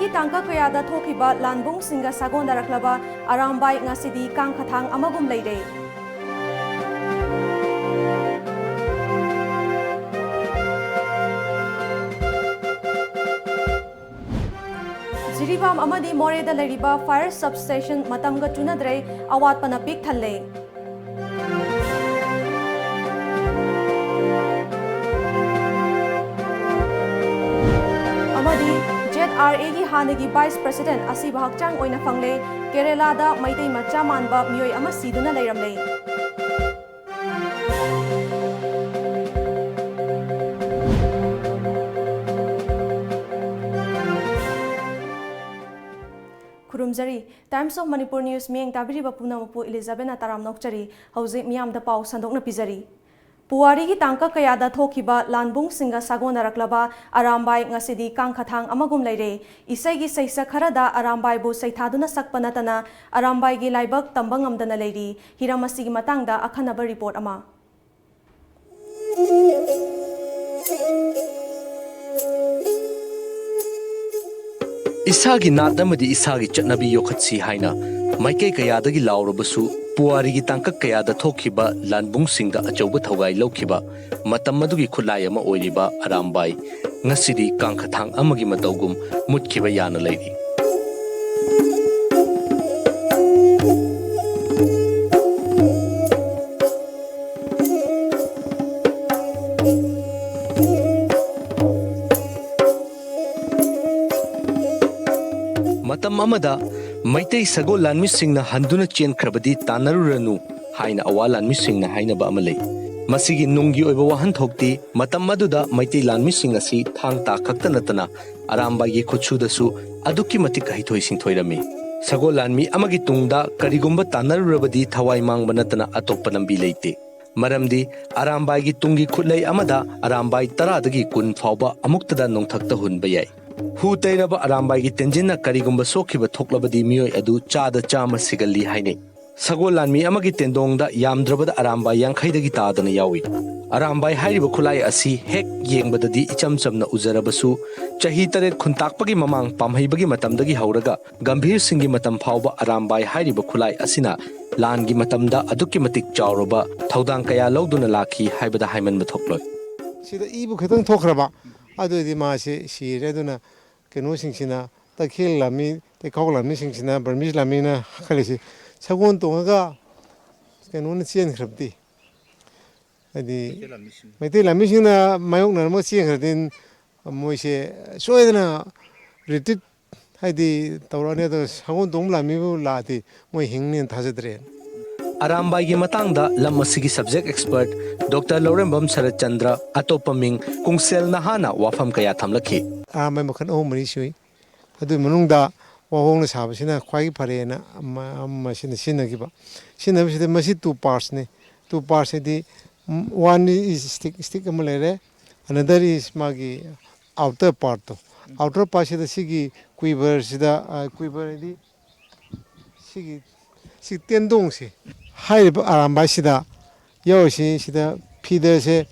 Puwarigi tangka kayada thokiba lanbung singa sagondaраklaba arambai ngasidi kangkhathang amagum leire. Jiribam amadi Moreda leiriba fire substation matamga chunadre awatpana pik thalle. ZRA की हानेगी vice president असीब हकचांग ओइना फंगले Kerala Meitei मचा मानबा मियोय अमा सीदुना लेरमले खुरुमजरी times of Manipur news मियंग ताबिरिबा पुनमपु इलिजाबेना Taram नोकचरी हौजे मियामदा पाउ संदोकना पिजरी पुवारिगी तंका कयादा थोखिबा लानबुंग सिंगा सागोनारक्लबा Arambai ngасidi kangkhathang amagum leire isaigi seisa kharada arambai bu seithaduna sakpa natana arambai gi laibak tamba ngamdana leiri hiramasigi matangda akhanaba report ama Isagi nadamadi isagi chatnabi yokhatsi haina maikei kayadagi laurabasu puarigi tangkak kayada thokiba lanbung singda achauba thogai lokhiba matam madugi khulai ama oiriba arambai ngasidi kangkhathang amagi mataugum mutkhiba yana leiri matam amada Maitei sago lanmi singna handuna chen krabadi tanaruranu haina awa lanmi singna haina ba amalei masigi nunggi oiba wahan thokti matam maduda maitei lanmi sing asi thang ta khakta natana aramba gi khochu dasu aduki mati kai thoi sing thoirami sago lanmi amagi tungda karigumba tanarurabadi thawai mang banatana atoppa lambi leite maramdi aramba gi tungi khutlei amada aramba 10 dagi kun fawba amuktada nongthakta hunba yai Hu Tairaba Arambai Tenjina Karigumba Sokiba Toklabadi Mio Adu Chada Chama Sigali Haine. Sagolan mi amagi tendongda Yamdrabada Arambai Yankaida Gitadana Yawi. Arambai Hariba Kulai Asi Hek Yengbadadi Ichamsamna Uzarabasu, Chahitaret Kuntakpagi Mamang Pamhaibagi Matamdagi Hauraga, Gambhir Singi Matam Pauba Arambai Hariba Kulai Asina, Langi Matamda Adukimatik Jauroba, Taudankaya Loduna Laki, Haibada Haiman Matoklo. See the ebook Tokraba. Ado di masi si reduna kenu singsina ta khel lami te khogla mi singsina bermis lami na khalisi sagon tonga kenu ni chen khrabdi adi mete lami singna mayok na mo chen khradin moise soedna retit haidi tawrane to sagon tong lami bu lati moi hingni thajadre Arambai gi matangda lamasigi subject expert Dr. Laurembam Sarat Chandra atopaming kungsel nahana wafam kaya thamlakhi Arambai makhan o mani sui adu manungda wahong sabasina khwai pharena machine sinagiba sinabiside masi two parts ne two parts di one is stick amalere another is magi outer part to outer part sida sigi quiver sida quiver di sigi si tendong si hai arambai sida yoshi sida feeder se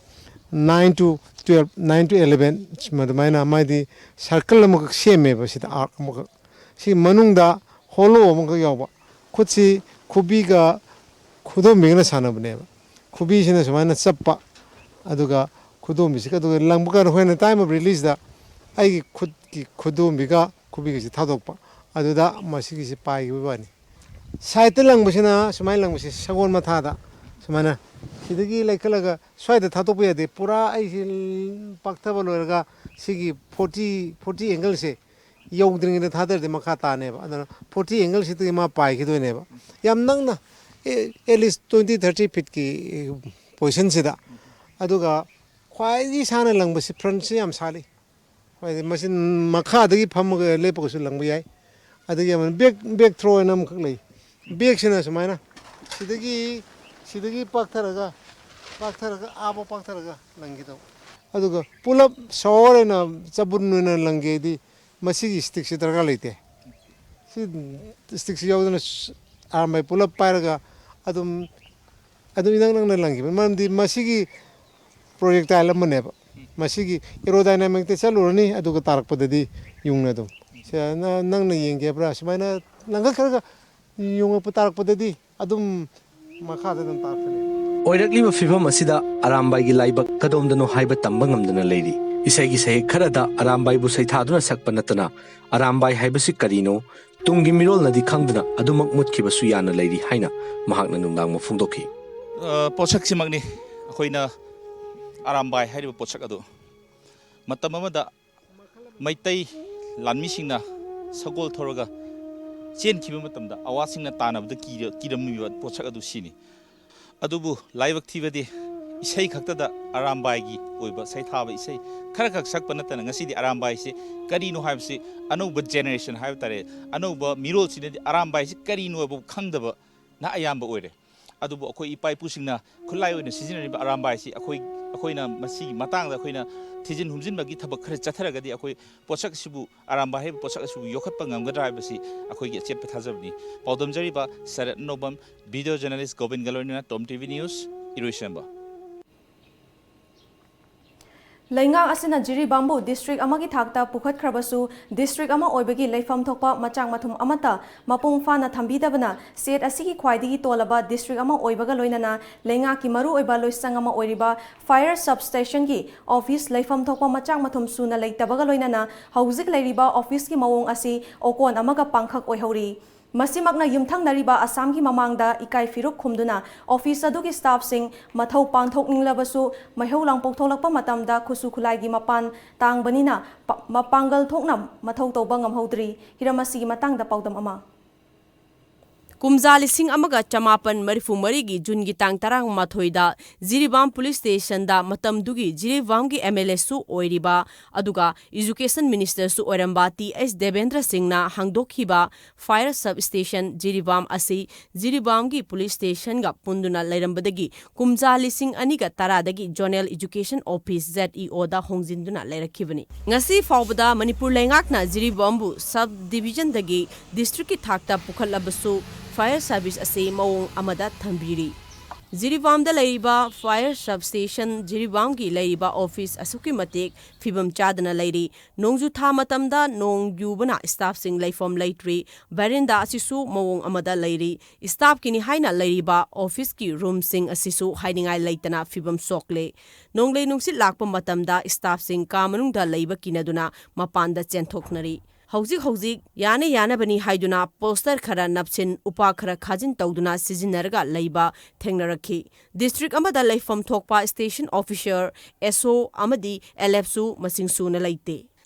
9 to 12 9 to 11 madmaina amadi circle amuk seme ba sida arc amuk si manungda holo amuk yawa khutsi khubi ga khudom mingna sanabne ba khubi sina sumana chappa aduga khudom bisika aduga langbuka hoina time of release da ai khud ki khudom biga khubi gi thadokpa aduda masigi si pai gi bani Saite lang busina sumai lang busi sagon mathada sumana sidagi laikalaga swaida thatopu yade pura ai paktaba loraga sigi 40 angle se yogdring ne thadar de makha ta ne ba 40 angle se ma pai ki do ne ba yam nang na at least 20-30 feet ki position se da aduga khwai ji sana lang busi front se yam sali khwai machine makha dagi pham ga lepa ko su lang bu yai adagi man back throw nam khlei Big sinas mana, sidagi paktaraga abo paktaraga langi tau. Aduga pull up shower na sabun na langi di masih stick si terka lite. Si stick si jauh na armai pull up paraga adum inang na langi. Memang di masih projectile mana ba. Masih aerodynamic te chalurani aduga tarak pada di yung na tu. ꯅꯪꯅ ꯌꯦꯡꯒꯦꯕ꯭ꯔꯥ ꯁꯨꯃꯥꯏꯅ ꯂꯪꯈꯠꯈ꯭ꯔꯒ ꯌꯨꯡꯉꯛꯄ ꯇꯥꯔꯛꯄꯗꯗꯤ ꯑꯗꯨꯝ ꯃꯈꯥꯗ ꯑꯗꯨꯝ ꯇꯥꯔꯛꯄꯅꯤ ꯑꯣꯏꯔꯛꯂꯤꯕ ꯐꯤꯚꯝ ꯑꯁꯤꯗ ꯑꯔꯥꯝꯕꯥꯏꯒꯤ ꯂꯥꯏꯕꯛ ꯀꯗꯣꯝꯗꯅꯣ ꯍꯥꯏꯕ ꯇꯝꯕ ꯉꯝꯗꯅ ꯂꯩꯔꯤ ꯏꯁꯩꯒꯤ ꯁꯩꯍꯦꯛ ꯈꯔꯗ ꯑꯔꯥꯝꯕꯥꯏꯕꯨ ꯁꯩꯊꯥꯗꯨꯅ ꯁꯛꯄ ꯅꯠꯇꯅ ꯑꯔꯥꯝꯕꯥꯏ ꯍꯥꯏꯕꯁꯤ ꯀꯔꯤꯅꯣ ꯇꯨꯡꯒꯤ ꯃꯤꯔꯣꯜꯅꯗꯤ ꯈꯪꯗꯅ ꯑꯗꯨꯃꯛ ꯃꯨꯠꯈꯤꯕꯁꯨ ꯌꯥꯅ ꯂꯩꯔꯤ ꯍꯥꯏꯅ ꯃꯍꯥꯛꯅ ꯅꯨꯡꯗꯥꯡ ꯐꯣꯡꯗꯣꯛꯈꯤ ꯄꯣꯠꯁꯛꯁꯤꯃꯛꯅꯤ ꯑꯩꯈꯣꯏꯅ ꯑꯔꯥꯝꯕꯥꯏ ꯍꯥꯏꯔꯤꯕ ꯄꯣꯠꯁꯛ ꯑꯗꯨ ꯃꯇꯝ ꯑꯃꯗ ꯃꯩꯇꯩ ꯂꯥꯟꯃꯤꯁꯤꯡꯅ ꯁꯒꯣꯜ ꯊꯧꯔꯒ ꯆꯦꯟꯈꯤꯕ ꯃꯇꯝꯗ ꯑꯋꯥꯁꯤꯡꯅ ꯇꯥꯟꯅꯕꯗ ꯀꯤꯔꯝꯃꯤꯕ ꯄꯣꯠꯁꯛ ꯑꯗꯨ ꯁꯤꯅꯤ ꯑꯗꯨꯕꯨ ꯂꯥꯏꯕꯛ ꯊꯤꯕꯗꯤ ꯏꯁꯩ ꯈꯛꯇꯗ ꯑꯔꯥꯝꯕꯥꯏꯒꯤ ꯑꯣꯏꯕ ꯁꯩꯊꯥꯕ ꯏꯁꯩ ꯈꯔꯈꯛ ꯁꯛꯄ ꯅꯠꯇꯅ ꯉꯁꯤꯗꯤ ꯑꯔꯥꯝꯕꯥꯏꯁꯤ ꯀꯔꯤꯅꯣ ꯍꯥꯏꯕꯁꯤ ꯑꯅꯧꯕ ꯖꯦꯅꯦꯔꯦꯁꯟ ꯍꯥꯏꯕ ꯇꯥꯔꯦ ꯑꯅꯧꯕ ꯃꯤꯔꯣꯜꯁꯤꯅꯗꯤ ꯑꯔꯥꯝꯕꯥꯏꯁꯤ ꯀꯔꯤꯅꯣ ꯍꯥꯏꯕ ꯈꯪꯗꯕꯅ ꯑꯌꯥꯝꯕ ꯑꯣꯏꯔꯦ ꯑꯗꯨꯕꯨ ꯑꯩꯈꯣꯏ ꯏꯄꯥ ꯏꯄꯨꯁꯤꯡꯅ ꯈꯨꯠꯂꯥꯏ ꯑꯣꯏꯅ ꯁꯤꯖꯤꯟꯅꯔꯤꯕ ꯑꯔꯥꯝꯕꯥꯏꯁꯤ ꯑꯩꯈꯣꯏꯅ ꯃꯁꯤꯒꯤ ꯃꯇꯥꯡꯗ ꯑꯩꯈꯣꯏꯅ ꯊꯤꯖꯤꯟ ꯍꯨꯝꯖꯤꯟꯕꯒꯤ ꯊꯕꯛ ꯈꯔ ꯆꯠꯊꯔꯒꯗꯤ ꯑꯩꯈꯣꯏ ꯄꯣꯠꯁꯛ ꯑꯁꯤꯕꯨ ꯑꯔꯥꯝꯕꯥꯏ ꯍꯥꯏꯕ ꯄꯣꯠꯁꯛ ꯑꯁꯤꯕꯨ ꯌꯣꯛꯈꯠꯄ ꯉꯝꯒꯗ꯭ꯔꯥ ꯍꯥꯏꯕꯁꯤ ꯑꯩꯈꯣꯏꯒꯤ ꯑꯆꯦꯠꯄ ꯊꯥꯖꯕꯅꯤ ꯄꯥꯎꯗꯝꯖꯔꯤꯕ ꯁꯔꯠ ꯑꯅꯧꯕꯝ ꯚꯤꯗꯤꯑꯣ ꯖꯔꯅꯦꯂꯤꯁ ꯒꯣꯕꯤꯟ ꯒꯂꯣꯏꯅ ꯇꯣꯝ ꯇꯤꯚꯤ ꯅ꯭ꯌꯨꯁ ꯏꯔꯣꯏꯁꯦꯝꯕ ꯂꯩꯉꯥꯛ ꯑꯁꯤꯅ ꯖꯤꯔꯤꯕꯥꯝꯕꯨ ꯗꯤꯁꯇ꯭ꯔꯤꯛ ꯑꯃꯒꯤ ꯊꯥꯛꯇ ꯄꯨꯈꯠꯈ꯭ꯔꯕꯁꯨ ꯗꯤꯁꯇ꯭ꯔꯤꯛ ꯑꯃ ꯑꯣꯏꯕꯒꯤ ꯂꯩꯐꯝ ꯊꯣꯛꯄ ꯃꯆꯥꯛ ꯃꯊꯨꯝ ꯑꯃꯠꯇ ꯃꯄꯨꯡ ꯐꯥꯅ ꯊꯝꯕꯤꯗꯕꯅ ꯁ꯭ꯇꯦꯠ ꯑꯁꯤꯒꯤ ꯈ꯭ꯋꯥꯏꯗꯒꯤ ꯇꯣꯜꯂꯕ ꯗꯤꯁꯇ꯭ꯔꯤꯛ ꯑꯃ ꯑꯣꯏꯕꯒ ꯂꯣꯏꯅꯅ ꯂꯩꯉꯥꯛꯀꯤ ꯃꯔꯨꯑꯣꯏꯕ ꯂꯣꯏꯁꯪ ꯑꯃ ꯑꯣꯏꯔꯤꯕ ꯐꯥꯌꯔ ꯁꯕꯁ꯭ꯇꯦꯁꯟꯒꯤ ꯑꯣꯐꯤꯁ ꯂꯩꯐꯝ ꯊꯣꯛꯄ ꯃꯆꯥꯛ ꯃꯊꯨꯝ ꯁꯨꯅ ꯂꯩꯇꯕꯒ ꯂꯣꯏꯅꯅ ꯍꯧꯖꯤꯛ ꯂꯩꯔꯤꯕ ꯑꯣꯐꯤꯁꯀꯤ ꯃꯑꯣꯡ ꯑꯁꯤ ꯑꯣꯀꯣꯟ ꯑꯃꯒ ꯄꯥꯡꯈꯛ ꯑꯣꯏꯍꯧꯔꯤ ꯃꯁꯤꯃꯛꯅ ꯌꯨꯝꯊꯪꯅꯔꯤꯕ ꯑꯁꯥꯝꯒꯤ ꯃꯃꯥꯡꯗ ꯏꯀꯥꯏ ꯐꯤꯔꯨꯛ ꯈꯨꯝꯗꯨꯅ ꯑꯣꯐꯤꯁ ꯑꯗꯨꯒꯤ ꯁ꯭ꯇꯥꯐꯁꯤꯡ ꯃꯊꯧ ꯄꯥꯡꯊꯣꯛꯅꯤꯡꯂꯕꯁꯨ ꯃꯩꯍꯧ ꯂꯥꯡꯄꯣꯛ ꯊꯣꯛꯂꯛꯄ ꯃꯇꯝꯗ ꯈꯨꯠꯁꯨ ꯈꯨꯠꯂꯥꯏꯒꯤ ꯃꯄꯥꯟ ꯇꯥꯡꯕꯅꯤꯅ ꯃꯄꯥꯡꯒꯜ ꯊꯣꯛꯅ ꯃꯊꯧ ꯇꯧꯕ ꯉꯝꯍꯧꯗ꯭ꯔꯤ ꯍꯤꯔꯝ ꯑꯁꯤꯒꯤ ꯃꯇꯥꯡꯗ ꯄꯥꯎꯗꯝ ꯑꯃ ꯀꯨꯝꯖꯥ 1984ꯒꯤ ꯖꯨꯟꯒꯤ ꯇꯥꯡ 18ꯗ ꯖꯤꯔꯤꯕꯥꯝ ꯄꯨꯂꯤꯁ ꯁ꯭ꯇꯦꯁꯟꯗ ꯃꯇꯝꯗꯨꯒꯤ ꯖꯤꯔꯤꯕꯥꯝꯒꯤ MLAꯁꯨ ꯑꯣꯏꯔꯤꯕ ꯑꯗꯨꯒ ꯏꯖꯨꯀꯦꯁꯟ ꯃꯤꯅꯤꯁꯇꯔꯁꯨ ꯑꯣꯏꯔꯝꯕ ꯇꯤ.ꯑꯩꯆ. ꯗꯦꯕꯦꯟꯗ꯭ꯔ ꯁꯤꯡꯅ ꯍꯥꯡꯗꯣꯛꯈꯤꯕ ꯐꯥꯌꯔ ꯁꯕ ꯁ꯭ꯇꯦꯁꯟ ꯖꯤꯔꯤꯕꯥꯝ ꯑꯁꯤ ꯖꯤꯔꯤꯕꯥꯝꯒꯤ ꯄꯨꯂꯤꯁ ꯁ꯭ꯇꯦꯁꯟꯒ ꯄꯨꯟꯗꯨꯅ ꯂꯩꯔꯝꯕꯗꯒꯤ ꯀꯨꯝꯖꯥ 2010ꯗꯒꯤ ꯖꯣꯅꯦꯜ ꯏꯖꯨꯀꯦꯁꯟ ꯑꯣꯐꯤꯁ ZEOꯗ ꯍꯣꯡꯖꯤꯟꯗꯨꯅ ꯂꯩꯔꯛꯈꯤꯕꯅꯤ ꯉꯁꯤ ꯐꯥꯎꯕꯗ ꯃꯅꯤꯄꯨꯔ ꯂꯩꯉꯥꯛꯅ ꯖꯤꯔꯤꯕꯥꯝꯕꯨ ꯁꯕ ꯗꯤꯚꯤꯖꯟꯗꯒꯤ ꯗꯤꯁꯇ꯭ꯔꯤꯛꯀꯤ ꯊꯥꯛꯇ ꯄꯨꯈꯠꯂꯕꯁꯨ ꯐꯥꯌꯔ ꯁꯥꯔꯚꯤꯁ ꯑꯁꯤ ꯃꯑꯣꯡ ꯑꯃꯗ ꯊꯝꯕꯤꯔꯤ ꯖꯤꯔꯤꯕꯥꯝꯗ ꯂꯩꯔꯤꯕ ꯐꯥꯌꯔ ꯁꯕ ꯁ꯭ꯇꯦꯁꯟ ꯖꯤꯔꯤꯕꯥꯝꯒꯤ ꯂꯩꯔꯤꯕ ꯑꯣꯐꯤꯁ ꯑꯁꯨꯛꯀꯤ ꯃꯇꯤꯛ ꯐꯤꯕꯝ ꯆꯥꯗꯅ ꯂꯩꯔꯤ ꯅꯣꯡꯖꯨ ꯊꯥ ꯃꯇꯝꯗ ꯅꯣꯡ ꯌꯨꯕꯅ ꯁ꯭ꯇꯥꯐꯁꯤꯡ ꯂꯩꯐꯝ ꯂꯩꯇ꯭ꯔꯤ ꯕꯦꯔꯦꯟꯗꯥ ꯑꯁꯤꯁꯨ ꯃꯑꯣꯡ ꯑꯃꯗ ꯂꯩꯔꯤ ꯁ꯭ꯇꯥꯐꯀꯤꯅꯤ ꯍꯥꯏꯅ ꯂꯩꯔꯤꯕ ꯑꯣꯐꯤꯁꯀꯤ ꯔꯨꯝꯁꯤꯡ ꯑꯁꯤꯁꯨ ꯍꯥꯏꯅꯤꯡꯉꯥꯏ ꯂꯩꯇꯅ ꯐꯤꯕꯝ ꯁꯣꯛꯂꯦ ꯅꯣꯡꯂꯩ ꯅꯨꯡꯁꯤꯠ ꯂꯥꯛꯄ ꯃꯇꯝꯗ ꯁ꯭ꯇꯥꯐꯁꯤꯡ ꯀꯥ ꯃꯅꯨꯡꯗ ꯂꯩꯕ ꯀꯤꯅꯗꯨꯅ ꯃꯄꯥꯟꯗ ꯆꯦꯟꯊꯣꯛꯅꯔꯤ ꯍꯧꯖꯤꯛ ꯌꯥꯅ ꯌꯥꯅꯕꯅꯤ ꯍꯥꯏꯗꯨꯅ ꯄꯣꯁꯇꯔ ꯈꯔ ꯅꯞꯁꯤꯟ ꯎꯄꯥꯛ ꯈꯔ ꯈꯥꯖꯤꯟ ꯇꯧꯗꯨꯅ ꯁꯤꯖꯤꯟꯅꯔꯒ ꯂꯩꯕ ꯊꯦꯡꯅꯔꯛꯈꯤ ꯗꯤꯁꯇ꯭ꯔꯤꯛ ꯑꯃꯗ ꯂꯩꯐꯝ ꯊꯣꯛꯄ ꯁ꯭ꯇꯦꯁꯟ ꯑꯣꯐꯤꯁꯔ SO ꯑꯃꯗꯤ LFꯁꯨ ꯃꯁꯤꯡ ꯁꯨꯅ ꯂꯩꯇꯦ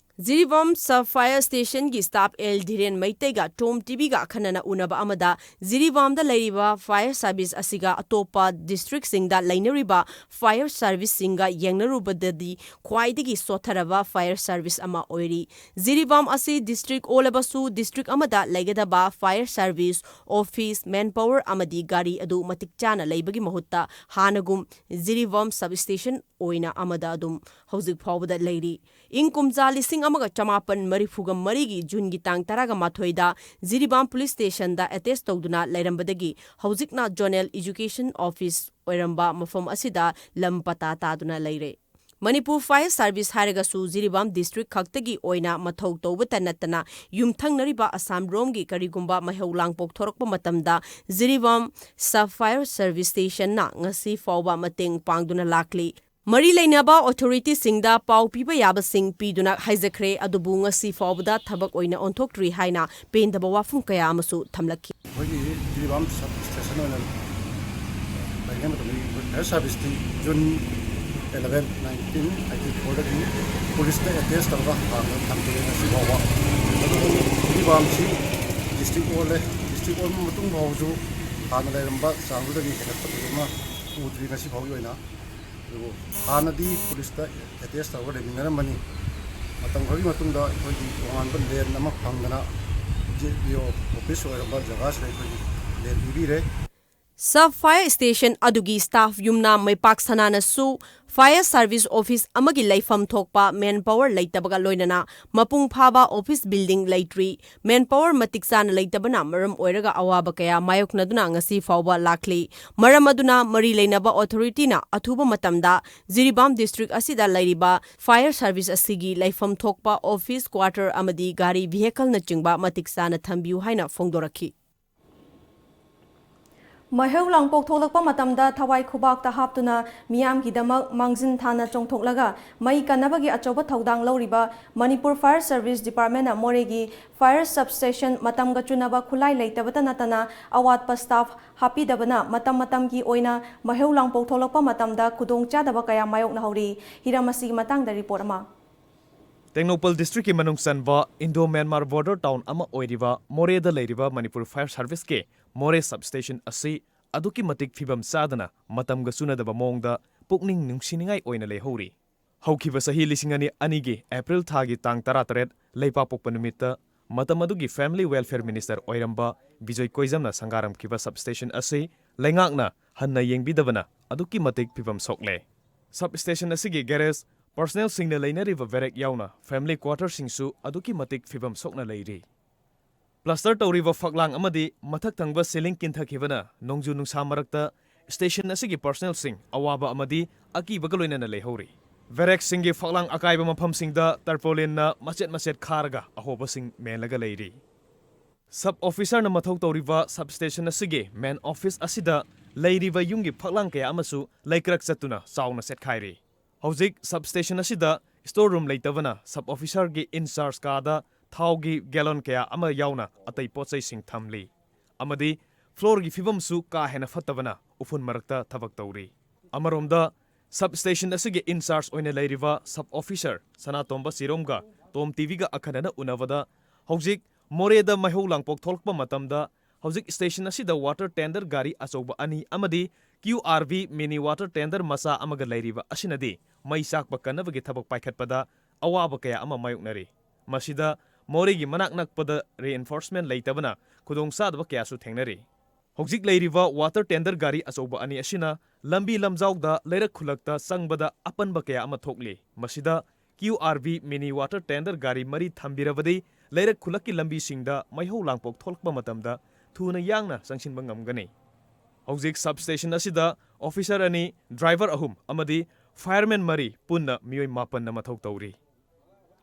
ꯖꯤꯔꯤꯕꯥꯝ ꯁꯕ ꯐꯥꯌꯔ ꯁ꯭ꯇꯦꯁꯟꯒꯤ ꯁ꯭ꯇꯥꯐ L. ꯙꯤꯔꯦꯟ ꯃꯩꯇꯩꯒ ꯇꯣꯝ ꯇꯤꯚꯤꯒ ꯑꯈꯟꯅꯅ ꯎꯅꯕ ꯑꯃꯗ ꯖꯤꯔꯤꯕꯥꯝꯗ ꯂꯩꯔꯤꯕ ꯐꯥꯌꯔ ꯁꯥꯔꯚꯤꯁ ꯑꯁꯤꯒ ꯑꯇꯣꯞꯄ ꯗꯤꯁꯇ꯭ꯔꯤꯛꯁꯤꯡꯗ ꯂꯩꯅꯔꯤꯕ ꯐꯥꯌꯔ ꯁꯥꯔꯚꯤꯁꯁꯤꯡꯒ ꯌꯦꯡꯅꯔꯨꯕꯗꯗꯤ ꯈ꯭ꯋꯥꯏꯗꯒꯤ ꯁꯣꯠꯊꯔꯕ ꯐꯥꯌꯔ ꯁꯥꯔꯚꯤꯁ ꯑꯃ ꯑꯣꯏꯔꯤ ꯖꯤꯔꯤꯕꯥꯝ ꯑꯁꯤ ꯗꯤꯁꯇ꯭ꯔꯤꯛ ꯑꯣꯜꯂꯕꯁꯨ ꯗꯤꯁꯇ꯭ꯔꯤꯛ ꯑꯃꯗ ꯂꯩꯒꯗꯕ ꯐꯥꯌꯔ ꯁꯥꯔꯚꯤꯁ ꯑꯣꯐꯤꯁ ꯃꯦꯟꯄꯥꯋꯔ ꯑꯃꯗꯤ ꯒꯥꯔꯤ ꯑꯗꯨ ꯃꯇꯤꯛ ꯆꯥꯅ ꯂꯩꯕꯒꯤ ꯃꯍꯨꯠꯇ ꯍꯥꯟꯅꯒꯨꯝ ꯖꯤꯔꯤꯕꯥꯝ ꯁꯕ ꯁ꯭ꯇꯦꯁꯟ ꯑꯣꯏꯅ ꯑꯃꯗ ꯑꯗꯨꯝ ꯍꯧꯖꯤꯛ ꯐꯥꯎꯕꯗ ꯂꯩꯔꯤ ꯏꯪ ꯀꯨꯝꯖꯥ 1964ꯒꯤ ꯖꯨꯟꯒꯤ ꯇꯥꯡ 18ꯗ ꯖꯤꯔꯤꯕꯥꯝ ꯄꯨꯂꯤꯁ ꯁ꯭ꯇꯦꯁꯟꯗ ꯑꯦꯇꯦꯁ ꯇꯧꯗꯨꯅ ꯂꯩꯔꯝꯕꯗꯒꯤ ꯍꯧꯖꯤꯛꯅ ꯖꯣꯅꯦꯜ ꯏꯖꯨꯀꯦꯁꯟ ꯑꯣꯐꯤꯁ ꯑꯣꯏꯔꯝꯕ ꯃꯐꯝ ꯑꯁꯤꯗ ꯂꯝ ꯄꯇꯥ ꯇꯥꯗꯨꯅ ꯂꯩꯔꯦ ꯃꯅꯤꯄꯨꯔ ꯐꯥꯌꯔ ꯁꯥꯔꯚꯤꯁ ꯍꯥꯏꯔꯒꯁꯨ ꯖꯤꯔꯤꯕꯥꯝ ꯗꯤꯁꯇ꯭ꯔꯤꯛ ꯈꯛꯇꯒꯤ ꯑꯣꯏꯅ ꯃꯊꯧ ꯇꯧꯕꯇ ꯅꯠꯇꯅ ꯌꯨꯝꯊꯪꯅꯔꯤꯕ ꯑꯁꯥꯝ ꯔꯣꯝꯒꯤ ꯀꯔꯤꯒꯨꯝꯕ ꯃꯩꯍꯧ ꯂꯥꯡꯄꯣꯛ ꯊꯣꯔꯛꯄ ꯃꯇꯝꯗ ꯖꯤꯔꯤꯕꯥꯝ ꯁꯕ ꯐꯥꯌꯔ ꯁꯥꯔꯚꯤꯁ ꯁ꯭ꯇꯦꯁꯟꯅ ꯉꯁꯤ ꯐꯥꯎꯕ ꯃꯇꯦꯡ ꯄꯥꯡꯗꯨꯅ ꯂꯥꯛꯂꯤ ꯃꯔꯤ ꯂꯩꯅꯕ ꯑꯣꯊꯣꯔꯤꯇꯤꯁꯤꯡꯗ ꯄꯥꯎ ꯄꯤꯕ ꯌꯥꯕꯁꯤꯡ ꯄꯤꯗꯨꯅ ꯍꯥꯏꯖꯈ꯭ꯔꯦ ꯑꯗꯨꯕꯨ ꯉꯁꯤ ꯐꯥꯎꯕꯗ ꯊꯕꯛ ꯑꯣꯏꯅ ꯑꯣꯟꯊꯣꯛꯇ꯭ꯔꯤ ꯍꯥꯏꯅ ꯄꯦꯟꯗꯕ ꯋꯥꯐꯝ ꯀꯌꯥ ꯑꯃꯁꯨ ꯊꯝꯂꯛꯈꯤ ꯑꯩꯈꯣꯏꯒꯤ ꯖꯤꯔꯤꯕꯥꯝ ꯁꯕ ꯁ꯭ꯇꯦꯁꯟ ꯑꯣꯏꯅ ꯂꯩꯔꯤꯉꯩ ꯃꯇꯝꯗ ꯐꯥꯌꯔ ꯁꯥꯔꯚꯤꯁꯇꯤ ꯖꯨꯟ 11, 1984ꯗꯒꯤ ꯄꯨꯂꯤꯁꯇ ꯑꯦꯇꯦꯁ ꯇꯧꯔꯒ ꯍꯥꯡꯅ ꯊꯝꯖꯩ ꯉꯁꯤ ꯐꯥꯎꯕ ꯑꯗꯨꯕꯨ ꯖꯤꯔꯤꯕꯥꯝꯁꯤ ꯗꯤꯁꯇ꯭ꯔꯤꯛ ꯑꯣꯜꯂꯦ ꯗꯤꯁꯇ꯭ꯔꯤꯛ ꯑꯣꯟꯕ ꯃꯇꯨꯡ ꯐꯥꯎꯕꯁꯨ ꯍꯥꯟꯅ ꯂꯩꯔꯝꯕ ꯆꯥꯡꯗꯨꯗꯒꯤ ꯍꯦꯟꯒꯠꯄꯗꯨꯃ ꯎꯗ꯭ꯔꯤ ꯉꯁꯤ ꯐꯥꯎꯒꯤ ꯑꯣꯏꯅ ꯑꯗꯨꯕꯨ ꯍꯥꯟꯅꯗꯤ ꯄꯨꯂꯤꯁꯇ ꯑꯦꯇꯦꯁ ꯇꯧꯔꯒ ꯂꯩꯃꯤꯟꯅꯔꯝꯕꯅꯤ ꯃꯇꯝ ꯈꯔꯒꯤ ꯃꯇꯨꯡꯗ ꯑꯩꯈꯣꯏꯒꯤ ꯇꯣꯉꯥꯟꯕ ꯂꯦꯟ ꯑꯃ ꯐꯪꯗꯅ ZEO ꯑꯣꯐꯤꯁ ꯑꯣꯏꯔꯝꯕ ꯖꯒꯥꯁꯤꯗ ꯑꯩꯈꯣꯏꯒꯤ ꯂꯦꯟ ꯄꯤꯕꯤꯔꯦ Sub fire station adugi staff yumna maipak sananasu fire service office amagi laifam thokpa manpower laitabaga loinana mapung phaba office building laitri manpower matik chana laitabana maram oiraga awaba kaya mayoknaduna ngasi fawba lakli maram aduna mari leinaba authority na athuba matamda Jiribam district asida lairiba fire service asigi laifam thokpa office quarter amadi gari vehicle na chingba matik chana thambiu haina fongdorakhi Maheu langpok tholakpa matamda thawai khubak ta haptuna miyam gidamak mangjin thana chongthoklaga mai kanabagi achoba thodang loriba Manipur Fire Service Department na moregi fire substation matamga chunaba khulai leitabata natana awatpa staff hapidabana matam gi oina maheu langpok tholakpa matamda kudong chadaba kaya mayok na hori hiramasi matangda report ama Technopal district ki manung sanba Indo Myanmar border town ama oiriba More da leiriba Manipur Fire Service ke More substation asi aduki matik phibam sadana matamga sunadaba mongda pukning nungsiningai oina lehori haukiba sahi lisingani anigi April thagi tang 13 leipa pokpa numita matam adugi Family Welfare Minister oiramba Bijoy Koizamna sangaram kiba substation asi lengakna hanna yengbidabana aduki matik phibam sokle substation asigi garage personnel singna leinariba verek yauna family quarter singsu aduki matik phibam sokna leiri Plaster tawriba faklang amadi mathak thangba ceiling kinthakibana nongju nungsa marakta station asigi personnel sing awaba amadi akiba galoinana lehori verek singi faklang akaiba mafam singda tarpaulin na machet kharaga ahoba sing menlaga leiri sub officer na mathau tawriba substation asigi main office asida leiriba yungi faklang kaya amasu laikrak chatuna chauna setkhairi Hauzik substation asida store room leitabana sub officer gi in charge kada thaugi gallon kaya ama yauna atai pochai sing thamli amadi floor gi fibam su ka hena fatabana ufun marakta thabak tawri amaromda substation asigi in charge oina leiriva sub officer sana tomba siromga tom tv ga akhanana unavada hauzik moreda mahau langpok tholkpa matamda hauzik station asida water tender gari achoba ani amadi QRV mini water tender masa amaga leiriba asinadi mai sakba kanabagi thabak paikhatpada awaba kaya ama mayuknari masida moregi manak nakpada reinforcement leitabana khudong sadba kaya su thengnari hojik leiriba water tender gari achoba ani asina lambi lamjaugda leirak khulakta sangbada apanba kaya ama thokli masida QRV mini water tender gari mari thambirabadi leirak khulakki lambi singda maihau langpok tholkpa matamda thuna yangna sangsinba ngamgani Hauzik substation asida officer ani driver ahum amadi fireman mari punna miyoi mapan na mathau tawri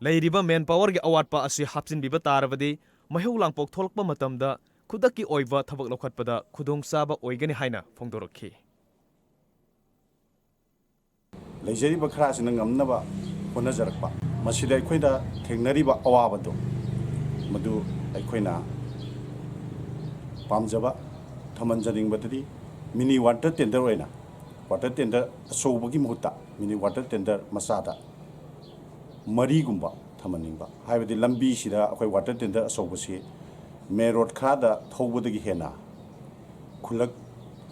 leiriba manpower gi awatpa asi hapsin biba tarabadi maheu langpok tholkpa matamda khudaki oiba thabak lokhatpada khudong saba oigani haina phongdorokhi leijariba kharasina ngamnaba honajarakpa masida aikoida thengnariba awabado madu aikoina pamjaba thamanjaringbadri mini water tender oina water tender asobagi muhutta mini water tender masada mari gumba thamaningba haibadi lambi sida akoi water tender asobasi me road khada thobodagi hena khulak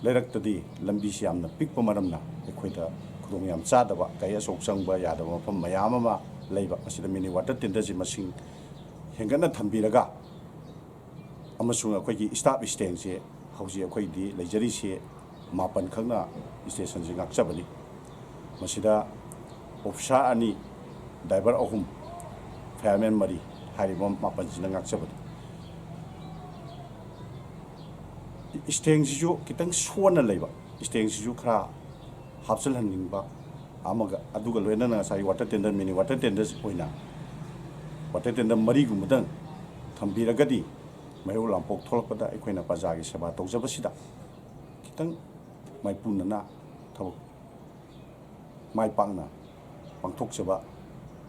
leiraktadi lambi si yamna pikpa maramna aikoida khudong yam chadaba kaya sok sangba yadaba mafam mayam ama leiba asida mini water tender ji masing hengana thambiraga amasung akoi staff station se hauji akoi di leijari se mapan khangna station ji ngakchabali masida officer ani driver ahum fireman mari haribam mapan ji ngakchabali station ji jo kitang suana leiba station ji jo khra hapsal haningba amaga aduga loina na sai water tender mini water tender oina water tender mari gumudang thambiragadi mayu lampok tholakpada aikoina pajagi seba tawjabasida kitang mai punna thawak mai pangna pangthokjaba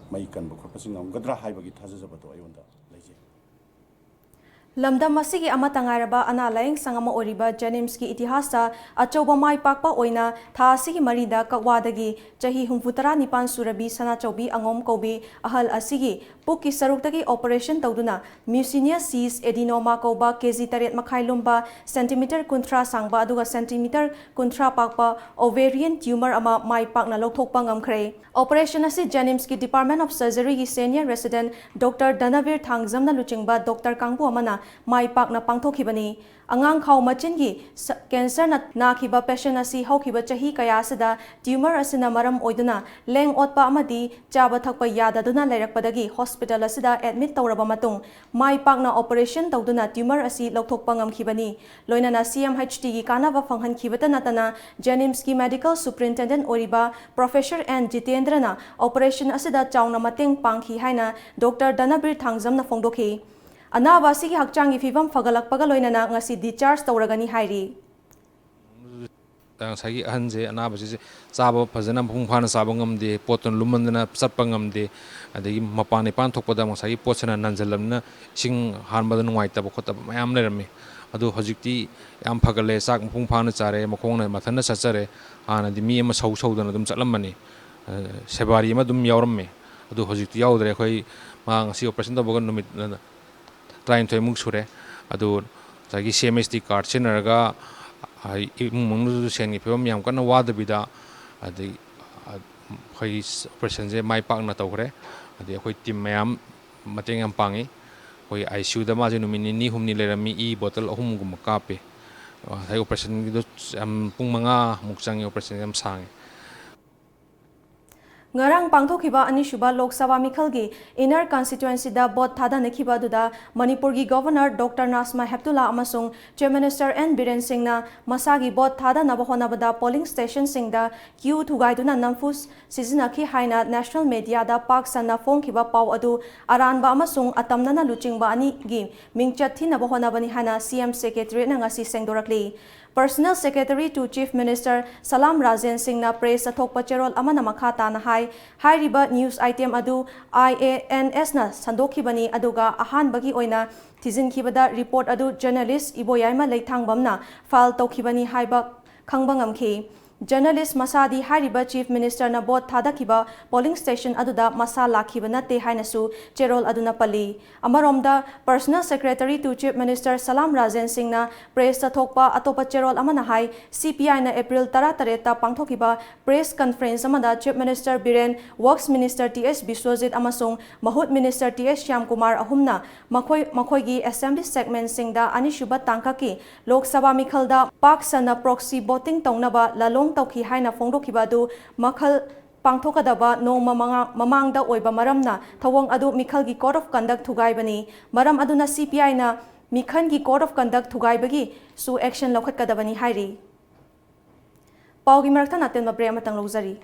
mai kanba khopasing amgadra haibagi thajajabado ayonda leije Lamdam masigi amatangairaba ana laing sangama oriba Janims ki itihasa achoba mai pakpa oina tha asigi marida kakwadagi chahi 69 surabi sana chaubi angom kobi ahal asigi pukki saruktagi operation tawduna mucinous cyst adenoma koba kg 8 makhai lumba centimeter kunthra sangba aduga centimeter kunthra pakpa ovarian tumor ama mai pakna lokthokpa ngamkhre operation asi Janims ki Department of Surgery ki senior resident Dr. Danavir Thangjamna luchingba Dr. Kangbu amana mai pakna pangthokibani angang khaw machingi cancer na nakhiba patient asi hokhiba chahi kaya asida tumor asina maram oiduna leng otpa amadi chaba thakpa yadaduna leirakpadagi hospital asida admit tawraba matung mai pakna operation tawduna tumor asi lokthokpa ngamkhibani loinana CMHT gi kanaba phanghankibata natana Jenims ki medical superintendent oriba Professor N Jitendrana operation asida chauna mateng panghi haina Dr. Danabir Thangjamna phongdokhi anaba sigi hakchangi fibam fagalakpaga loinana ngasi discharge tawragani hairi sagi ahanse anaba si chaba phajana phung phana chaba ngamde poton lumandana chatpa ngamde adagi mapane pan thokpada sagi pochana nanjalamna sing hanbada nungaitaba khotaba mayam lerami adu hojikti yam phagale sak phung phana chare makhongna mathana chachare anadi mi ama saudana dum chatlamani sebari ma dum yawramme adu hojikti yawdre khoi ma ngasi operation taboga numit train thoimuk sure adu sagi CMSD card chenaraga imung sengi phebam yam kana wadabida adi khoi operation je mai pakna tawre adi khoi team mayam mateng am pangi khoi ICU da ma je numini ni humni lerami e bottle ahum gum kape hai operation gi do pung manga mukchangi operation am sangi ngarang pangthokiba anishuba Lok Sabha mikhalgi inner constituency da bot thada nekhiba duda Manipur gi governor Dr. Nasma Heptullah amasung Chief Minister N Biren Singh na masagi bot thada nabahona bada polling station singda queue thugaiduna namfus sizinaki haina national media da pak sanna phongkhiba paw adu aranba amasung atamnana luchingba ani gi mingchat thi nabahona bani hana CM secretary na ngasi sengdorakli Personal Secretary to Chief Minister Salam Rajan Singh na press athokpa cherol amana makhata na hai riba news item adu IANS na sandokhibani aduga ahanbagi oina thizinkhibada report adu journalist Iboyaima Leithangbamna file tokhibani haiba khangbang amkhi Journalist Masadi Hariba Chief Minister na bot thadakiba polling station aduda masa lakhiba nate hainasu cherol aduna pali amaromda Personal Secretary to Chief Minister Salam Rajan Singh na press thokpa atopa cherol amana hai CPI na April 13 ta pangthokiba press conference amada Chief Minister Biren Works Minister TS Biswajit amasung Mahut Minister TS Shyam Kumar ahumna makhoi gi assembly segment singda anishuba tangkaki Lok Sabha mikhalda pak sana proxy voting tongnaba lalong tauki haina phongdokhiba du makhal pangthokadaba nongma mamangda oiba maramna thawang adu mikhalgi code of conduct thugaibani maram aduna CPI na mikhangi code of conduct thugaibagi su action lokhatkadabani hairi paugi marakta naten mabre amatang lozari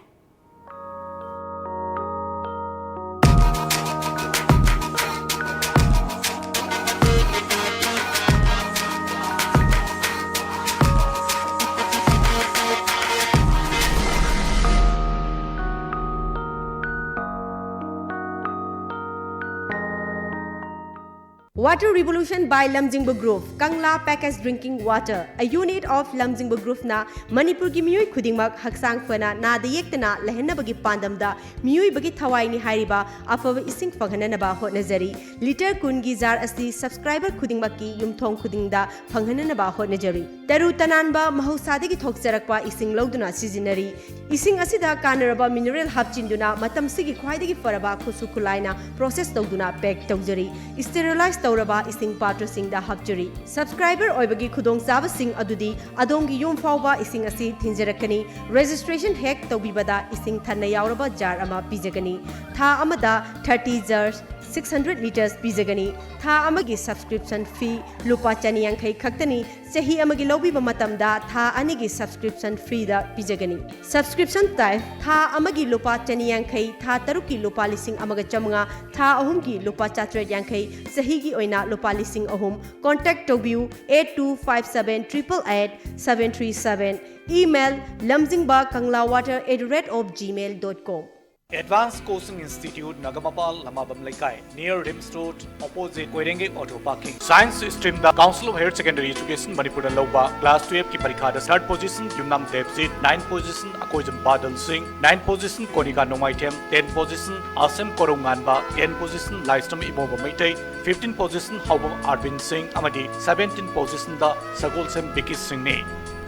Water Revolution by Lamjingba Group, Kangla Packaged Drinking Water, a unit of Lamjingba Group na Manipur gi miyoi khudingmak haksang fana na da yektana lehenna bagi pandamda miyoi bagi thawai ni hairiba afaba ising phanghanana ba hotnajari liter kun gi jar asi subscriber khudingmak ki yumthong khudingda phanghanana ba hotnajari taru tananba mahusadi gi thokjarakpa ising loduna sizinari ising asida kanaraba mineral hapchinduna matam sigi khwaidagi faraba khusu khulaina process tawduna pack tawjari sterilize tawraba ising patra singda hapjari subscriber oibagi khudong chaba sing adudi adongi yum fawba ising asi thinjarakani registration hack tawbibada ising thanna yauraba jar ama pijagani tha amada 30 jars 600 liters pijagani tha amagi subscription fee lupa chani yankhai khaktani chahi amagi lobiba matamda tha anigi subscription free da pijagani subscription type tha amagi lupa chani yankhai tha taruki lupa lising amaga chamanga tha ahum gi lupa chatre yankhai chahi gi oina lupa lising ahum contact tobiu 8257888737 email lamjingbakanglawwater@gmail.com Advanced Coaching Institute, Nagamapal, Lamabam Laikai, near Rims Road, opposite Koirenge Auto Parking. Science stream, the Council of Higher Secondary Education, Manipur and Loba, Class 12 की परीक्षा the 3rd position, Yumnam Devsit, 9th position, Akoijam Badal Singh, 9th position, Konika Nomaitem, 10th position, Asem Koronganba, 10th position, Laistam Imova Maitai, 15th position, Haubam Arvind Singh, Amadi, 17th position, the Sagol Sem Biki Singh Ne.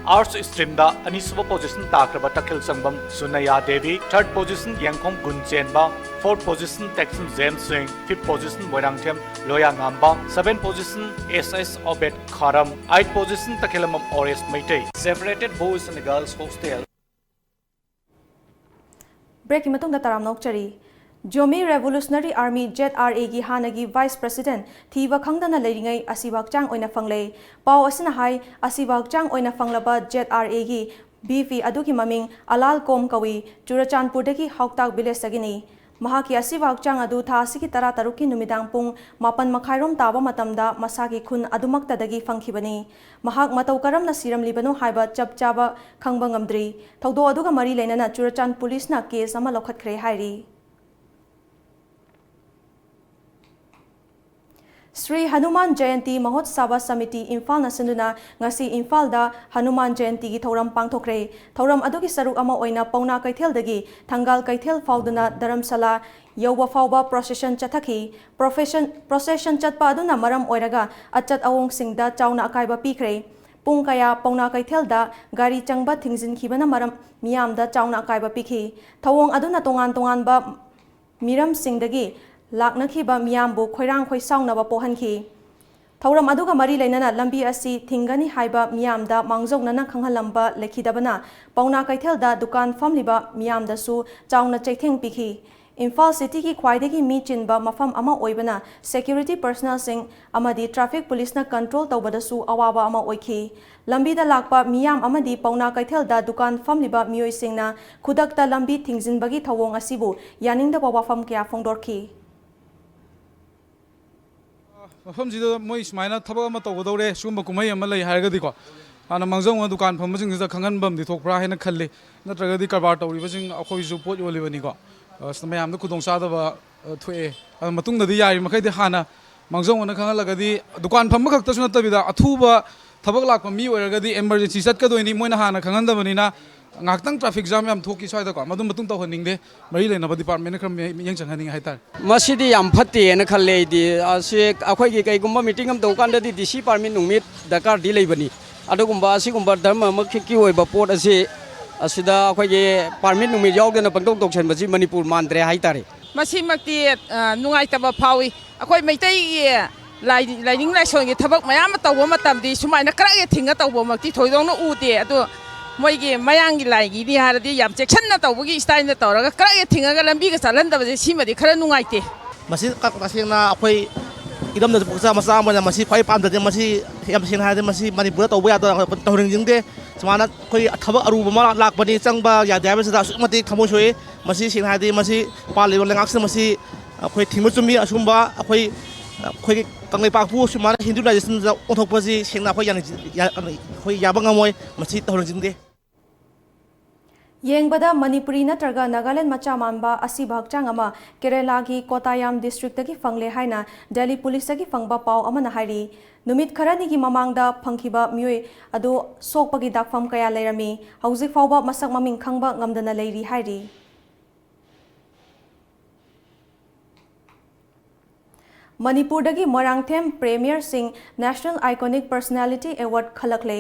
Arts stream दा अनिसुब position ताक्रब तखिल संगम Sunaya Devi, third position यंगखोंग गुनचेनबा, fourth position टेक्सन James Singh, fifth position Moirangthem लोया ngamba, seventh position SS Obed Kharam, eight position तखिलमम ओरेस मैते, separated boys and girls hostel. Break की मतुंग दा ताराम नोकचरी जोमी रेवोल्यूशनरी आर्मी ZRA की हानगी वाइस प्रेसिडेंट थीब खंगदना लेरिंगै असिबागचांग ओइना फंगले पाव असिना हाई असिबागचांग ओइना फंगलबा ZRA की बीपी अदुकी ममिंग अलाल कोम कवी चुराचांदपुरदगी हाउताक विलेजदगिनी महाकी असिबागचांग अदु था सिकी तरा तरुकी नुमिदांग पुंग मापन मखाइरोम ताबा मतमदा मसागी खुन अदुमक्तदगी फंखिबनी महाक मतौ करमना सिरमलिबनो हाइबा चपचाबा खंगबा ngamdri थौदो अदुगा मरी लेनना चुराचांद पुलिसना केस अमा लौखतख्रे हाइरी श्री हनुमान जयंती महोत्सव समिति इम्फाल नसनुना ngasi इम्फालदा हनुमान जयंती की थौरम पांगथोखरे थौरम अदुगी सरुक अमा ओइना पौना कैथेलदगी थंगाल कैथेल फाउदना धर्मशाला यौबा फाउबा प्रोसेशन चथखी प्रोसेशन चतपा अदुना मरम ओइरगा अचत अवोंग सिंगदा चाउना अकाइबा पीखरे पुंग कया पौना कैथेलदा गाड़ी चंगबा थिंगजिनखिबना मरम मियामदा चाउना अकाइबा पीखी थौंग अदुना तोंगान तोंगानबा मिरम सिंगदगी लाकनखिबा मियामबु खोइरांग खोइसाउनबा पोहनखि थौरम अदुगा मरी लेनना लंबी असि थिंगनी हाइबा मियामदा मांगजौनना खंगहलंबा लेखिदबना पौना कैथेलदा दुकान फमलिबा मियामदसु चाउना चैथेंग पिखि इम्फाल सिटी की ख्वाइदगी मी चिनबा मफम अमा ओइबना सिक्योरिटी पर्सनल सिंग अमदी ट्रैफिक पुलिसना कंट्रोल तौबदसु अवाबा अमा ओइखि लंबीदा लाकपा मियाम अमदी पौना कैथेलदा दुकान फमलिबा मियोइसिंगना खुदकता लंबी थिंगजिनबगी थवोंग असिबु यानिंगदबा वाफम कया फोंदोरखि मफमसिदा मोइ सुमाइना थबक अमा तौगदौरे सुगुम्बा कुमै अमा लै हारगदिको हाना मांगजौंगा दुकान फमबसिंगदा खंगनबमदि थोकप्रा हैना खल्ले नत्रगदि कारबार तौरिबसिंग अखोइसु पोट योलिबनिको मयामदा खुदोंचादबा थोए मतुंगदि यारि मखैदि हाना मांगजौंगना खंगलगदि दुकान फमब खक्तसु नतबिदा अथुबा थबक लाकपा मी ओइरगदि emergency चटकदोइनि Moina Hana खंगनदबनिना ngakhtang traffic jam yam thoki swaida ko madum matung tawhaningde mari lenaba department khram yang changhaning haitar masidi yam phatte na khalle di ase akhoi gi kai gumba meeting am dokan da di DC department numit dakar di leibani adugumba asigumba dharma makhi oiba pot ase asida akhoi gi department numit yaugdena pangtok toksen baji manipur mandre haitare masi makti nungai taba phawi akhoi meitai laining lai song gi thabak mayam tawba matam di sumaina kra ge thinga tawba makti thoidong na ude adu मोइगे मयांगी लाइगी the हारदी yam चेक्शन तौबगी style न तौरगा करागे थिंगागा लंबी गा चलनदबजे सिमदि खरा नुंगाइते मसी काकतासिंगना अखोइ इदम the पुक्सा मसा मना मसी phi पामदे मसी याम सिन हादे मसी मणिपुर तौबा यादो तौरिंजिंगदे समाना खोइ थबक अरुबा मा लाकबनी चंगबा यादे बसदा सुमति थमोसोय मसी सिन हादे मसी पालिबो लेंगाक्स मसी अखोइ थिंगबो चुमी असुमबा अखोइ खोइ कंगले पाकपु सुमाना हिंदुलाइजेशन ओथोकपजी सेंना अखोइ यानि खोइ याबंगामोय मसी तौरिंजिंगदे येंगबदा मणिपुरी नत्रगा नागालैंड मचा मानबा असि भागचांग अमा केरला की कोटायाम डिस्ट्रिक्ट की फंगले हाइना दिल्ली पुलिस की फंगबा पाव अमना हाइरी नुमित खरानी की ममांगदा फंखिबा मियोय अदो सोकपगी दाकफम कया लेरमी हौजिक फावबा मसक ममिंग खंगबा ngamdana लेरी हाइरी मणिपुरदगी Moirangthem Premier Singh national iconic personality award खलकले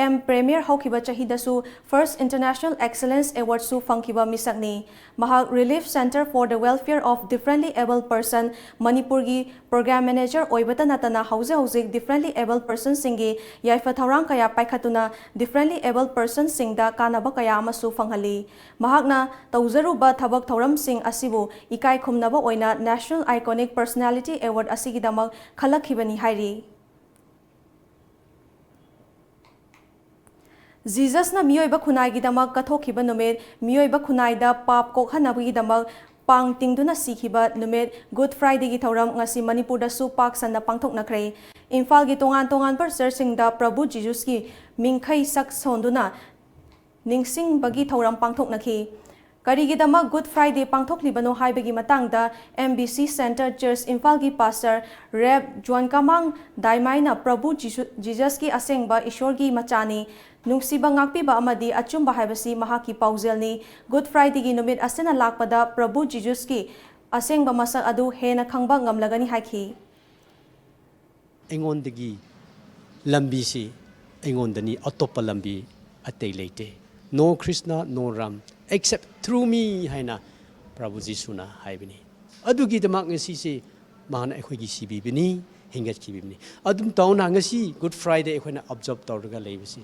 एम प्रीमियर हौखिबा चहिदसु फर्स्ट इंटरनेशनल एक्सीलेंस अवार्ड सु फंखिबा मिसकनी महाक relief centre for the welfare of differently able person Manipur की प्रोग्राम मैनेजर ओइबता नतना हौजे हौजिक डिफरेंटली एबल पर्सन सिंगी याइफा थौरांग कया पाइखतुना डिफरेंटली एबल पर्सन सिंगदा कानाबा कया अमसु फंगहली महाकना तौजरुबा थबक थौरम सिंह असिबु इकाई खुमनबा ओइना नेशनल आइकॉनिक पर्सनालिटी अवार्ड असिगिदमक खलखिबनी हाइरी जीजसना मियोइबा खुनाइगिदमक कथोखिबा नुमेत मियोइबा खुनाइदा पाप कोखनबगिदमक पांग तिंगदुना सिखिबा नुमेत गुड फ्राइडे की थौरम ngasi मणिपुरदसु पाक सन्ना पांगथोकनख्रे इम्फाल की तोंगान तोंगान पर चर्चिंगदा प्रभु जीजुस की मिंखै सक सोंदुना निंगसिंगबगी थौरम पांगथोकनखि करीगिदमक गुड फ्राइडे पांगथोकलिबनो हाइबगी मतंगदा एमबीसी सेंटर चर्च इम्फाल की पास्टर रेब जुआनकामांग दाइमाइना प्रभु जीजस की असेंगबा ईश्वर की मचानी नुंगसीबा ngakpiba amadi achumba haibasi mahaki paujel good Friday की नुमित असेना लाकपदा प्रभु जीजस की असेंगबा मसक अदु हेना खंगबा ngamlagani हाइखि एंगोंदगी लंबी सी एंगोंदनी अतोप लंबी atei leite no Krishna no Ram except through me haina Prabhu Jisuna haibini adugi damak ngasi se mana ekhoi gi sibi bini hingat ki bini adum tauna ngasi Good Friday ekhoi na observe tawraga leibisi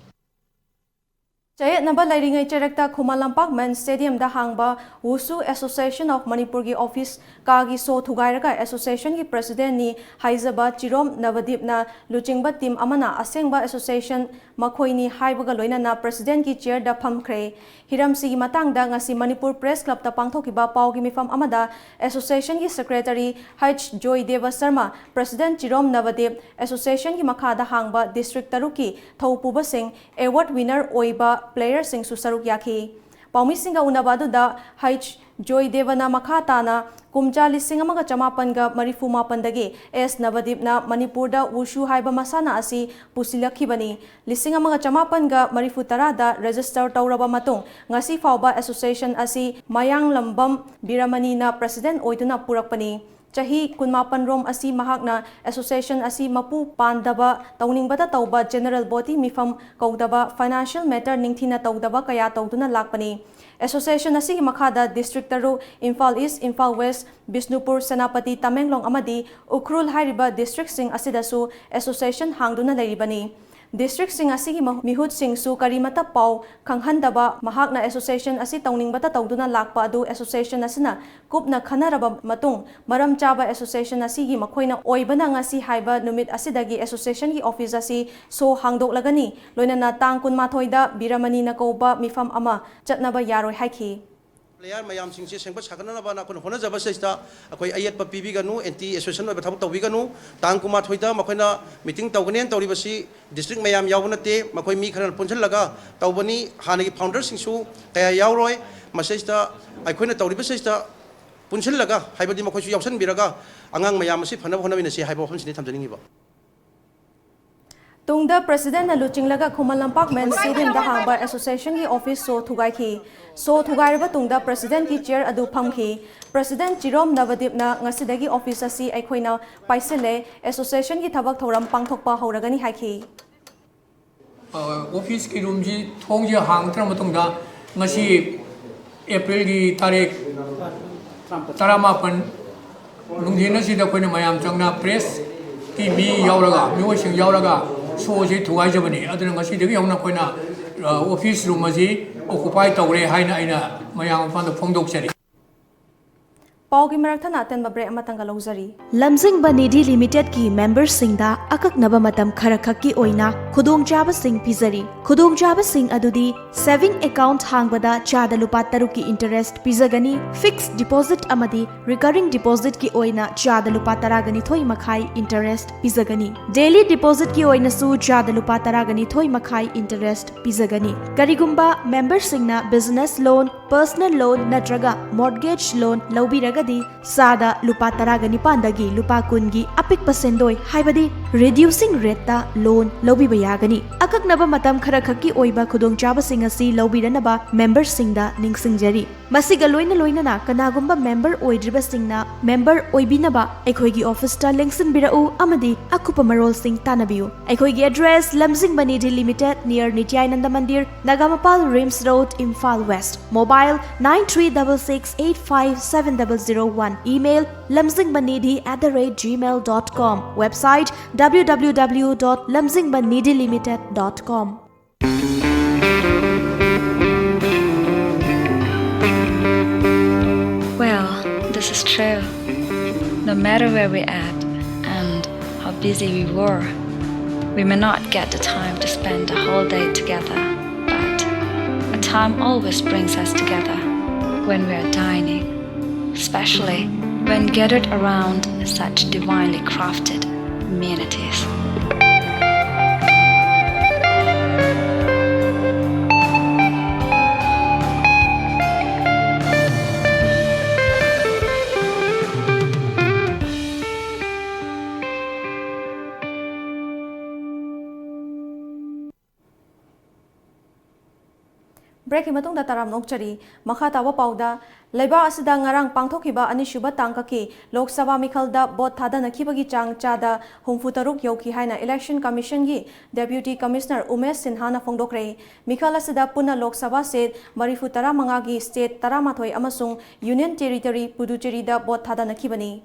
Chayat naba lairingai charakta Khumalampak Men Stadium da hangba Wushu Association of Manipur gi office kagi so thugairaga association gi president ni Haizaba Chirom Navadip na luchingba team amana asengba association makhoi ni haibaga loina na president gi chair da phamkhre hiram si gi matang da ngasi Manipur Press Club ta pangthokiba pau gi mifam amada association gi secretary H Joy Deva Sharma president Chirom Navadip association gi makha da hangba district taruki thaupuba sing award winner oiba player sing su saruk yakhi paumi singa unabadu da H Joy Devana makha tana kumcha lising amaga chamapan ga marifu mapan dagi S Navadip na Manipur da wushu haiba masana asi pusilakhi bani lising amaga chamapan ga marifu tara da register tawraba matung ngasi fauba association asi mayang lambam biramani na president oiduna purakpani Chahi kunmapan rom asi mahakna association asi mapu pandaba tauningbata tauba general body mifam kaudaba financial matter ningthina taudaba kaya tauduna lakpani association asi makhada district taru Imphal East Imphal West Bisnupur Senapati Tamenglong amadi Ukhrul hairiba district sing asidasu association hangduna leiribani District sing asigi mihut sing su karimata pau khanghandaba mahakna association asi tauningbata tauduna lakpa adu association asina kupna khanaraba matung maram chaba association asigi makhoina oibana ngasi haiba numit asidagi association gi office asi so hangdok lagani loinana tang kunmathoida biramani na koba mifam ama chatnaba yaroi haiki Player mayam sing se sengpa sakana ba na kun hona jaba sesta akoi ayat pa pibi ganu anti association ba thabu tawi ganu tang kuma thoida makoina meeting tawgane tawri basi district mayam yawna te makoi mi khanan punchal laga tawbani hanagi founder sing su kaya yawroi masesta aikoina tawri basi sesta punchal laga haibadi makoi su yawsan biraga angang mayam si phana hona binasi haibo hom sini thamjani ba Tungda President na luchinglaga Khumalampak Men Stadium da hangba association gi office so thugai ki so thugai ba tungda president ki chair adu phamki president Chirom Navadip na ngasidagi office asi aikhoina paisele association gi thabak thoram pangthokpa hauragani haiki office ki room ji thong ji hangtra matungda ngasi April gi tarik 18 nungdina sida koina mayam changna press ki mi yauraga mi wasing yauraga so je thugai jabani aduna ngasi degi yauna koina office room aji occupy tawre haina aina mayam fanda phongdok chari Paugi Marathana ten babre amatanga lauzari lamjingba nidhi limited ki members singda akaknaba matam khara khakki oina khudongchaba sing pizari khudongchaba sing adudi saving account hangbada chada lupa taruki interest pizagani fixed deposit amadi recurring deposit ki oina chada lupa taragani thoi makhai interest pizagani daily deposit ki oina su chada lupa taragani thoi makhai interest pizagani karigumba members singna business loan personal loan natraga mortgage loan lobiraga Sada lupa taragani pandagi lupa kungi apik pasendoi haibadi reducing rate ta loan lobi bayagani akak naba matam khara khaki oiba khudong chaba singasi lobi ranaba member singda ningsingjari masiga loina loina na kanagumba member oidriba singna member oibinaba ekhoigi office ta lengsin birau amadi akupa marol sing tanabiu ekhoigi address lamjingba nidhi limited near Nityananda Mandir Nagamapal Rims Road Imphal West mobile 9366857001 email lamjingbanidhi@gmail.com website www.lamjingbanidhilimited.com Well, this is true. No matter where we're at and how busy we were, we may not get the time to spend the whole day together, but a time always brings us together when we are dining, especially when gathered around such divinely crafted amenities. Break matungda taram nokchari makha tawa pauda laiba asida ngarang pangthokiba anishuba tangkaki Lok Sabha mikhalda bot thada nakibagi chang chada humfutaruk yoki haina Election Commission gi Deputy Commissioner Umesh Sinha na phongdokre mikhal asida puna Lok Sabha set marifutara mangagi state taramathoi amasung Union Territory Puducherry da bot thada nakibani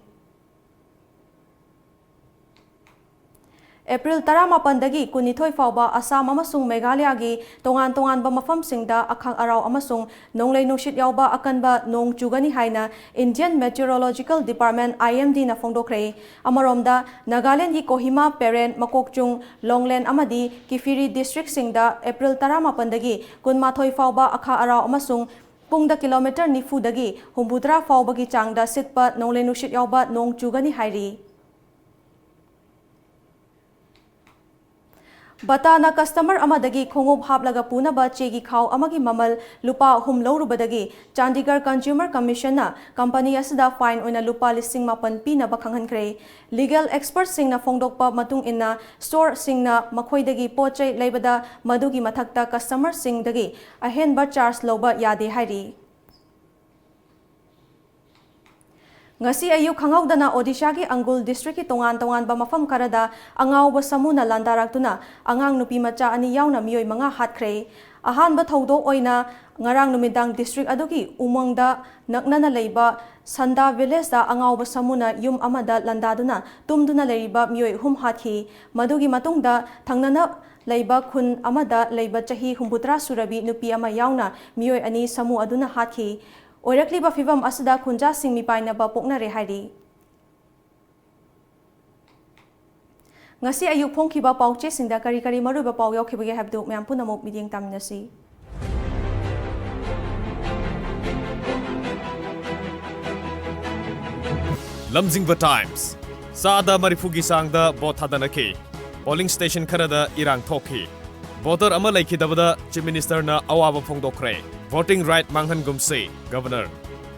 April 18 dagi kunithoi fauba Assam amasung Meghalaya gi tongan ba mafam singda akhang arau amasung nonglei nushit yauba akanba nong chugani haina Indian Meteorological Department IMD na phongdokre amaromda Nagaland gi Kohima Peren Makokchung Longland amadi Kifiri district singda April 18 dagi kunmathoi fauba akha arau amasung pungda kilometer nifu dagi humbudra fauba gi changda sitpa nonglei nushit yauba nong chugani hairi Batana customer amadagi khongub haplaga punaba chegi khaw amagi mamal lupa hum lorubadagi Chandigarh Consumer Commission na company asida fine oina lupa listing mapan pina bakhanghan kre legal experts singna phongdokpa matung inna store singna makhoidagi pochai leibada madugi mathakta customer singdagi ahenba charge loba yade hairi Ngasi ayu khangawdana Odisha gi Angul district ki tongan ba mafam karada angawba samuna landaraktuna angang nupi macha ani yauna miyoi manga hatkre ahan ba thodok oina ngarang numidang district adugi umangda naknana leiba Sanda village da angawba samuna yum amada landaduna tumduna leiba miyoi hum hathi madugi matungda thangnana leiba khun amada leiba chahi humbutra surabi nupi ama yauna miyoi ani samu aduna hathi Oirakliba fibam asida khunja singmi paina ba pokna re hari Ngasi ayuk phongkiba pauche singda kari maru ba pau yaukibage habdu myam punamok miding tamnasi Lamjingba Times Sada Marifugi Sangda Bothadana Polling Station Karada Irang Thoki Voter ama laikidabada Chief Minister na awaba phongdokre Voting right manghan gumse Governor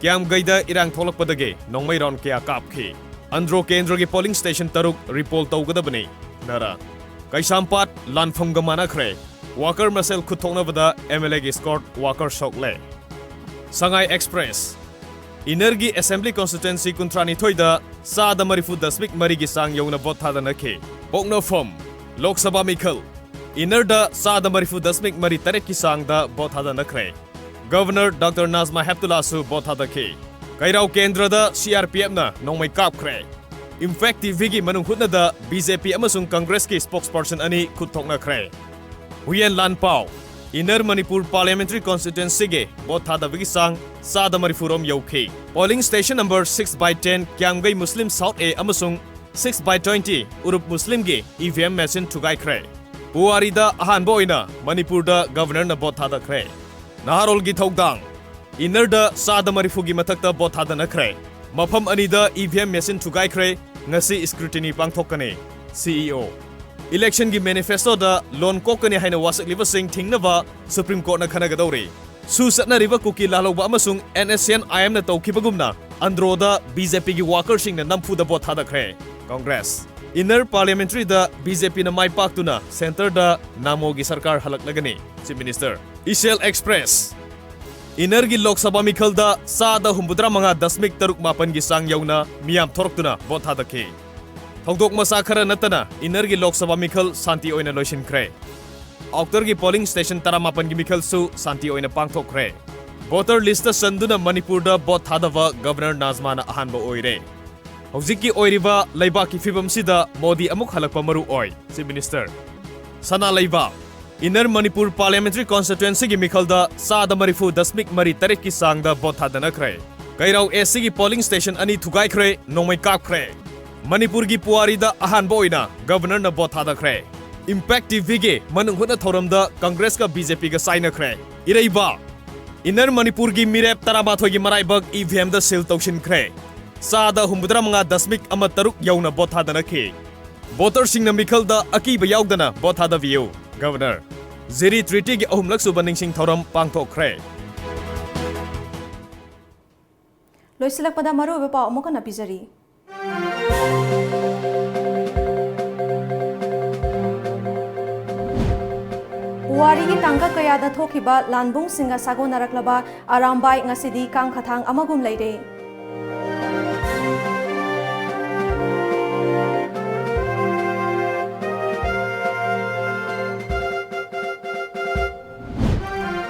Kiam gaida irang tholakpadage nongmai ron kya kapki Andro Kendra gi polling station taruk repol tawgadabani Nara Kaisampat lanpham gamana khre Walker Masel khuthoknabada MLA gi escort Walker Shokle Sangai Express Inergi Assembly Constituency kuntrani thoida Sada Marifu Dasmik Marigi sang yona bothadana ke Pokno Form Lok Sabha Mikhal Inerda Sada Marifu Dasmik Mari Taret ki sangda bothadana khre Governor Dr. Nazma Heptulasu bothadaki Kairau Kendra da CRPF na nongmai kapkre Infective Vigi manung khutna da BJP amasung Congress ki spokesperson ani khuthokna khre Huyen Lanpao Inner Manipur Parliamentary Constituency ge bothada vigi sang Sada Marifurom yauki Polling station number 6/10 Kyamgai Muslim South A amasung 6/20 Urup Muslim ge EVM machine thugai khre Puari da ahan boina Manipur da governor na bothada khre Naharol gi thokdang Inner da Sada Marifugi mathakta bothadana khre Mafam anida EVM machine thugai khre ngasi scrutiny pangthokane CEO Election gi manifesto da lon kokane haina wasak liba sing thingnaba Supreme Court na khanagadori su satna riba kuki laloba amasung NSCN IM na tawkibagumna androda BJP gi worker sing na namfu da bothada khre Congress Inner Parliamentary da BJP na mai paktuna center da namo gi sarkar halak lagani Chief Minister Ishel Express Inner gi Lok Sabha Mikhal da Sada Humbudra manga dasmik taruk mapan gi sang yauna miyam thoroktuna bothada ke Thongdok masa khara natana Inner gi Lok Sabha Mikhal santi oina loisin khre Octor gi polling station taramapan gi Mikhal su santi oina pangthok khre Voter list ta sanduna Manipur da bothadava Governor Nazma na ahan ba oire Hojiki oiriba laiba ki fibam sida Modi amuk halakpa maru oi Chief Minister Sana laiba Inner Manipur Parliamentary Constituency gi Mikhalda Sada Marifu Dasmik Mari Tarik ki sangda bothadana khre Kairau SC gi polling station ani thugai khre nongmai kap khre Manipur gi Puari da ahan boina Governor na bothada khre Impact TV ge manung huna thoramda Congress ka BJP ga saina khre Iraiba Inner Manipur gi Mirep Tarabathoi gi Maraibak EVM da sil tawshin khre Sada Humbudra manga dasmik ama taruk yauna bothadana ke Voter singna Mikhalda akiba yaudana bothada view Governor Ziri Treaty gi ahumlak subaning sing thoram pangthok khre Loisilak pada maru bepa omoka na pizari Puwari ki tangka kaya da thokiba lanbung singa sago naraklaba arambai ngasidi kang khathang amagum leire.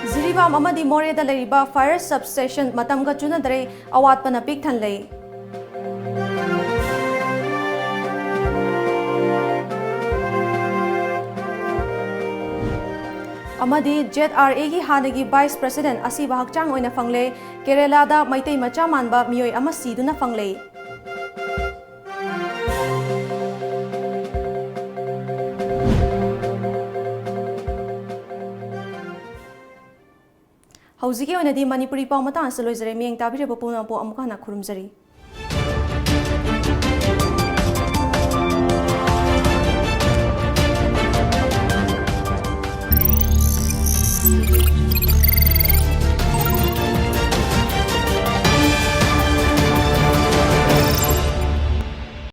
Ziribam amadi more da leiriba fire substation matamga chunadare awat pana pik than lei. Amadi ZRA ki hanagi Vice President asiba hakchang oina fangle Kerala da maitei macha manba mioi ama siduna fangle. Hauziki oina di Manipuri pau mata asaloi zare mieng tabire bopuna po amuka na khurumjari.